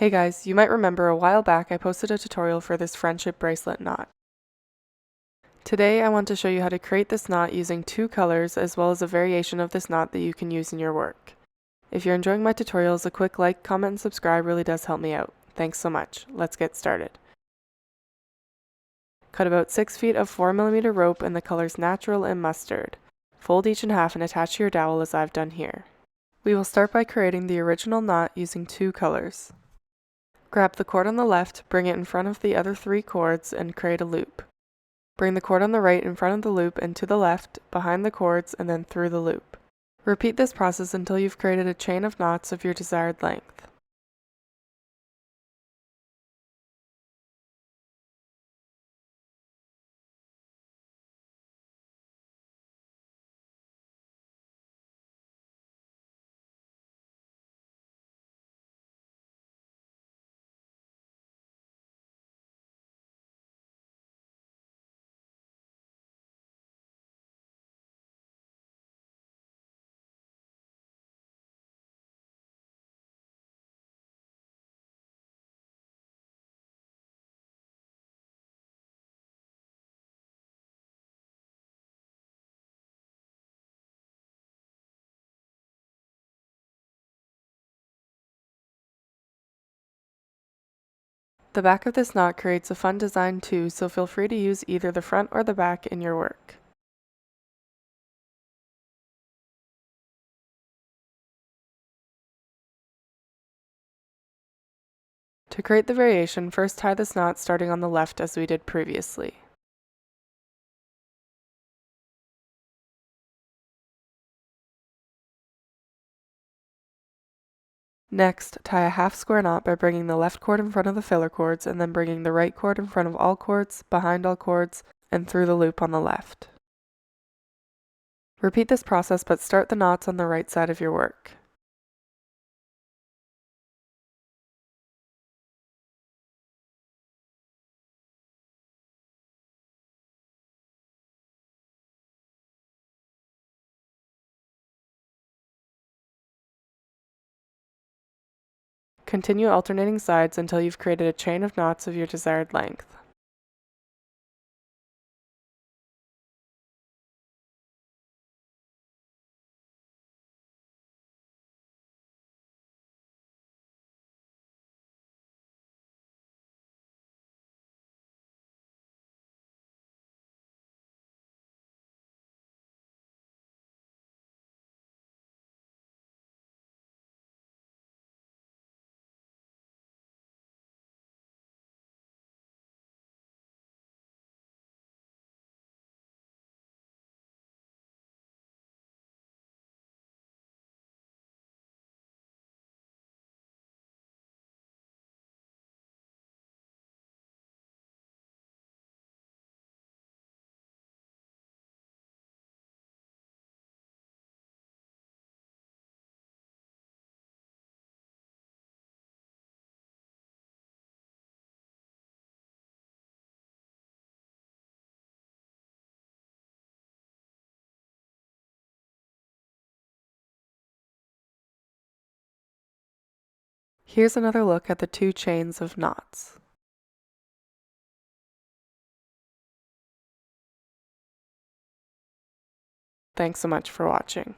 Hey guys, you might remember a while back I posted a tutorial for this friendship bracelet knot. Today I want to show you how to create this knot using two colors as well as a variation of this knot that you can use in your work. If you're enjoying my tutorials, a quick like, comment, and subscribe really does help me out. Thanks so much. Let's get started. Cut about 6 feet of 4mm rope in the colors natural and mustard. Fold each in half and attach to your dowel as I've done here. We will start by creating the original knot using two colors. Grab the cord on the left, bring it in front of the other three cords, and create a loop. Bring the cord on the right in front of the loop and to the left, behind the cords, and then through the loop. Repeat this process until you've created a chain of knots of your desired length. The back of this knot creates a fun design too, so feel free to use either the front or the back in your work. To create the variation, first tie this knot starting on the left as we did previously. Next, tie a half square knot by bringing the left cord in front of the filler cords and then bringing the right cord in front of all cords, behind all cords, and through the loop on the left. Repeat this process but start the knots on the right side of your work. Continue alternating sides until you've created a chain of knots of your desired length. Here's another look at the two chains of knots. Thanks so much for watching.